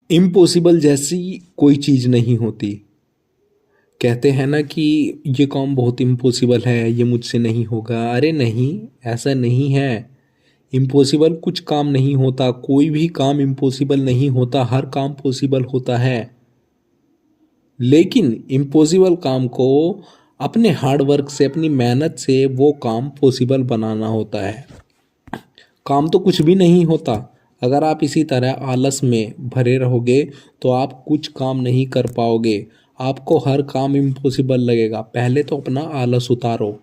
Impossible जैसी कोई चीज़ नहीं होती। कहते हैं ना कि ये काम बहुत इम्पॉसिबल है, ये मुझसे नहीं होगा। अरे नहीं, ऐसा नहीं है। इम्पॉसिबल कुछ काम नहीं होता, कोई भी काम इम्पॉसिबल नहीं होता, हर काम पॉसिबल होता है। लेकिन इम्पॉसिबल काम को अपने हार्ड वर्क से, अपनी मेहनत से वो काम पॉसिबल बनाना होता है। काम तो कुछ भी नहीं होता। अगर आप इसी तरह आलस में भरे रहोगे तो आप कुछ काम नहीं कर पाओगे। आपको हर काम इम्पॉसिबल लगेगा। पहले तो अपना आलस उतारो।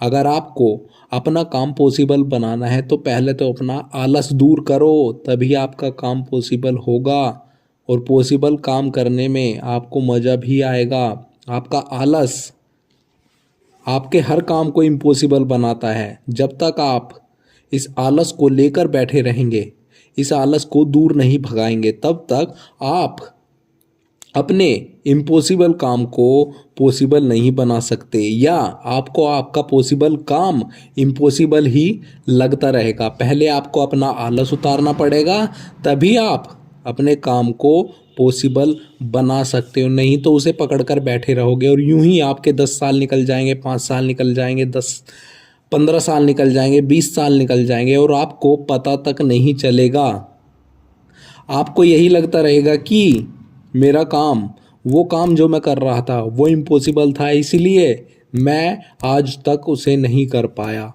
अगर आपको अपना काम पॉसिबल बनाना है तो पहले तो अपना आलस दूर करो, तभी आपका काम पॉसिबल होगा। और पॉसिबल काम करने में आपको मज़ा भी आएगा। आपका आलस आपके हर काम को इम्पॉसिबल बनाता है। जब तक आप इस आलस को लेकर बैठे रहेंगे, इस आलस को दूर नहीं भगाएंगे, तब तक आप अपने इम्पॉसिबल काम को पॉसिबल नहीं बना सकते, या आपको आपका पॉसिबल काम इम्पॉसिबल ही लगता रहेगा। पहले आपको अपना आलस उतारना पड़ेगा, तभी आप अपने काम को पॉसिबल बना सकते हो। नहीं तो उसे पकड़ कर बैठे रहोगे और यूं ही आपके 10 साल निकल जाएंगे, 5 साल निकल जाएंगे, 15 साल निकल जाएंगे, 20 साल निकल जाएंगे और आपको पता तक नहीं चलेगा। आपको यही लगता रहेगा कि मेरा काम, वो काम जो मैं कर रहा था वो इम्पॉसिबल था, इसलिए मैं आज तक उसे नहीं कर पाया।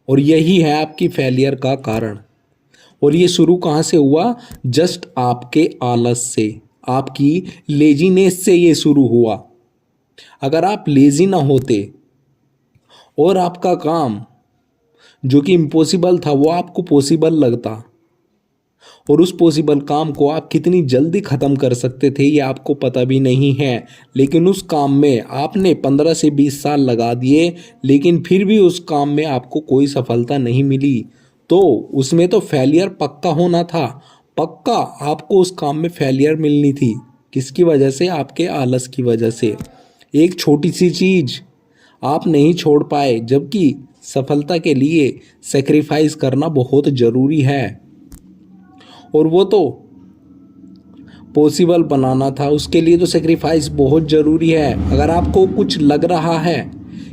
और यही है आपकी फेलियर का कारण। और ये शुरू कहाँ से हुआ? जस्ट आपके आलस से, आपकी लेजीनेस से ये शुरू हुआ। अगर आप लेजी ना होते और आपका काम जो कि इम्पॉसिबल था वो आपको पॉसिबल लगता, और उस पॉसिबल काम को आप कितनी जल्दी ख़त्म कर सकते थे ये आपको पता भी नहीं है। लेकिन उस काम में आपने 15 से 20 साल लगा दिए, लेकिन फिर भी उस काम में आपको कोई सफलता नहीं मिली। तो उसमें तो फेलियर पक्का होना था। पक्का आपको उस काम में फेलियर मिलनी थी। किसकी वजह से? आपके आलस की वजह से। एक छोटी सी चीज़ आप नहीं छोड़ पाए, जबकि सफलता के लिए सेक्रीफाइस करना बहुत ज़रूरी है। और वो तो पॉसिबल बनाना था, उसके लिए तो सेक्रीफाइस बहुत ज़रूरी है। अगर आपको कुछ लग रहा है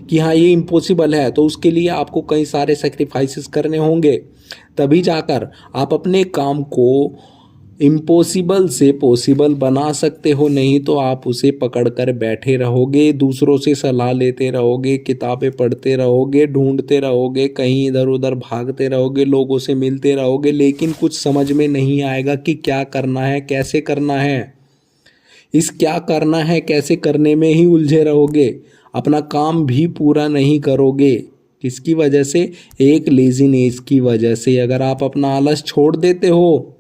कि हाँ ये इम्पॉसिबल है, तो उसके लिए आपको कई सारे सेक्रीफाइसेस करने होंगे, तभी जाकर आप अपने काम को इम्पॉसिबल से पॉसिबल बना सकते हो। नहीं तो आप उसे पकड़ कर बैठे रहोगे, दूसरों से सलाह लेते रहोगे, किताबें पढ़ते रहोगे, ढूंढते रहोगे, कहीं इधर उधर भागते रहोगे, लोगों से मिलते रहोगे, लेकिन कुछ समझ में नहीं आएगा कि क्या करना है, कैसे करना है। इस क्या करना है, कैसे करने में ही उलझे रहोगे। अपना काम भी पूरा नहीं करोगे। किसकी वजह से? एक लेजीनेस की वजह से। अगर आप अपना आलस छोड़ देते हो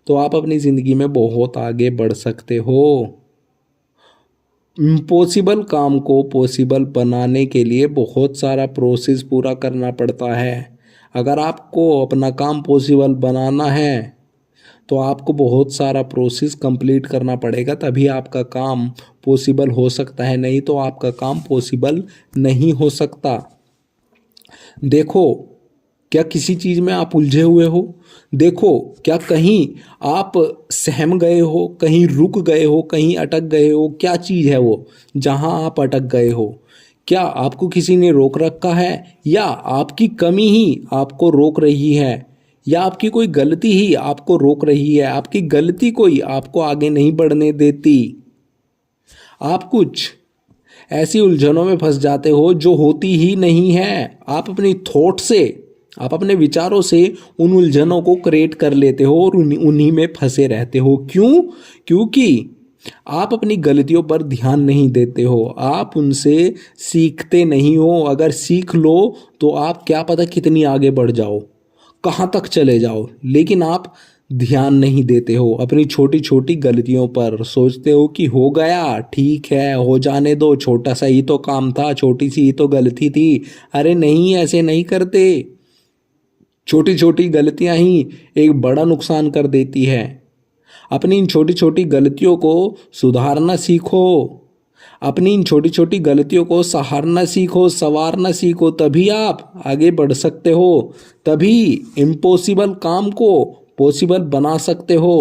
तो आप अपनी ज़िंदगी में बहुत आगे बढ़ सकते हो। इम्पॉसिबल काम को पॉसिबल बनाने के लिए बहुत सारा प्रोसेस पूरा करना पड़ता है। अगर आपको अपना काम पॉसिबल बनाना है तो आपको बहुत सारा प्रोसेस कंप्लीट करना पड़ेगा, तभी आपका काम पॉसिबल हो सकता है। नहीं तो आपका काम पॉसिबल नहीं हो सकता। देखो, क्या किसी चीज़ में आप उलझे हुए हो? देखो, क्या कहीं आप सहम गए हो, कहीं रुक गए हो, कहीं अटक गए हो? क्या चीज़ है वो जहां आप अटक गए हो? क्या आपको किसी ने रोक रखा है, या आपकी कमी ही आपको रोक रही है, या आपकी कोई गलती ही आपको रोक रही है? आपकी गलती कोई आपको आगे नहीं बढ़ने देती। आप कुछ ऐसी उलझनों में फंस जाते हो जो होती ही नहीं है। आप अपनी थॉट से, आप अपने विचारों से उन उलझनों को क्रिएट कर लेते हो और उन्हीं में फंसे रहते हो। क्यों? क्योंकि आप अपनी गलतियों पर ध्यान नहीं देते हो, आप उनसे सीखते नहीं हो। अगर सीख लो तो आप क्या पता कितनी आगे बढ़ जाओ, कहाँ तक चले जाओ, लेकिन आप ध्यान नहीं देते हो अपनी छोटी छोटी गलतियों पर। सोचते हो कि हो गया, ठीक है, हो जाने दो, छोटा सा ही तो काम था, छोटी सी ही तो गलती थी। अरे नहीं, ऐसे नहीं करते। छोटी छोटी गलतियां ही एक बड़ा नुकसान कर देती है। अपनी इन छोटी छोटी गलतियों को सुधारना सीखो। अपनी इन छोटी छोटी गलतियों को सहारना सीखो, संवारना सीखो, तभी आप आगे बढ़ सकते हो। तभी इम्पॉसिबल काम को पॉसिबल बना सकते हो।